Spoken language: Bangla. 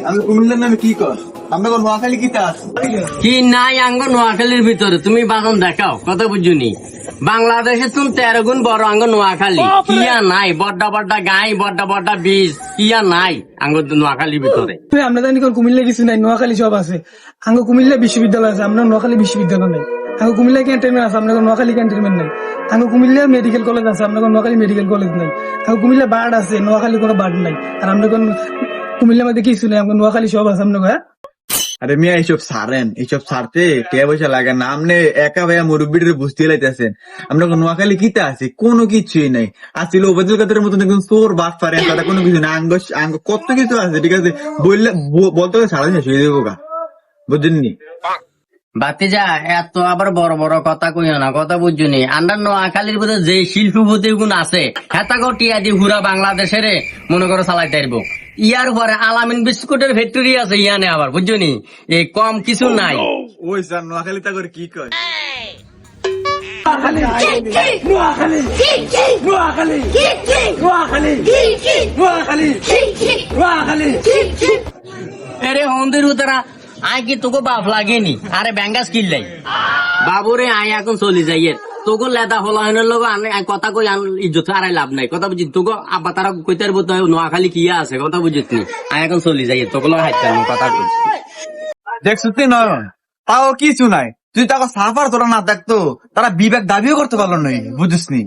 আমি কুমিল্লার নামে কি কর আমরা কোন নোয়াখালী কি চাস কি নাই আঙ্গ নোয়াখালীর ভিতরে তুমি বাদন দেখাও কথা বুঝুনি বাংলাদেশে তুমি 13 গুণ বড় আঙ্গ নোয়াখালী কিয়া নাই বড্ডা বড্ডা গাই বড্ডা বড্ডা বীজ কিয়া নাই আঙ্গ নোয়াখালীর ভিতরে আমরা জানি কুমিল্লা কিছু নাই, নোয়াখালী সব আছে। আঙ্গ কুমিল্লা বিশ্ববিদ্যালয় আছে, আমরা নোয়াখালী বিশ্ববিদ্যালয় নাই। আঙ্গ কুমিল্লা ক্যান্টনমেন্ট আছে, আমরা নোয়াখালী ক্যান্টনমেন্ট নাই। আঙ্গ কুমিল্লা মেডিকেল কলেজ আছে, আমরা নোয়াখালী মেডিকেল কলেজ নাই। আঙ্গ কুমিল্লা বার্ড আছে, নোয়াখালী কোনো বার্ড নাই। আর আমরা কুমিল্লার মধ্যে কিছু নাই, আমরা নোয়াখালী সব আছে। আমরা আরে মিয়া এইসব সারেন, এইসব সারতে কে পয়সা লাগে না। আপনি একা ভাইয়া মুরব্বীদের বুঝতে লাইতেছেন আমরা কোন নোয়াখালী কিতা আছি, কোনো কিছুই নাই। আসছিল ওবাদুল কাদের মতন একদম চোর বাট পারে তারা কোনো কিছু না। আঙ্গ কত কিছু আছে, ঠিক আছে বললে বলতে হবে সারা শেষ হয়ে দেবো গা, বুঝলেননি? বাতিজা এত আবার বড় বড় কথা কইও না কথা বুঝুনি আন্ডার নোয়াখালীর ভিতরে যে শিল্পপতি গুণ আছে হেতাগো টিয়া দি পুরা বাংলাদেশের মনে করো চালাইতে পারবো। ইয়ার পরে আলামিন বিস্কুটের ফ্যাক্টরি আছে ইয়ানে আবার বুঝুনি এই কম কিছু নাই। ওই স্যার নোয়াখালী তা করে কি কয় আরে হন্দির উতারা আয় কি তোকে বাপ লাগেনি আরে ব্যাঙ্গাস কিল্লাই বাবুরে আয় এখন চলে যাইয়ে তোকে লেদা হলাহনের লোক কথা কই ইজ্জত আড়াই লাভ নাই কথা বুঝি তোকে আব্বা তারা কইতে পারবো তো নোয়াখালী কি আছে কথা বুঝিস নি আয় এখন চলে যাইয়ে তোকে লোক হাইতে কথা কইছি দেখছো তুই নয় তাও কিছু নাই। তুই তাকে সাফার তোরা না দেখতো তারা বিবেক দাবিও করতে পারলো না, বুঝিস নি?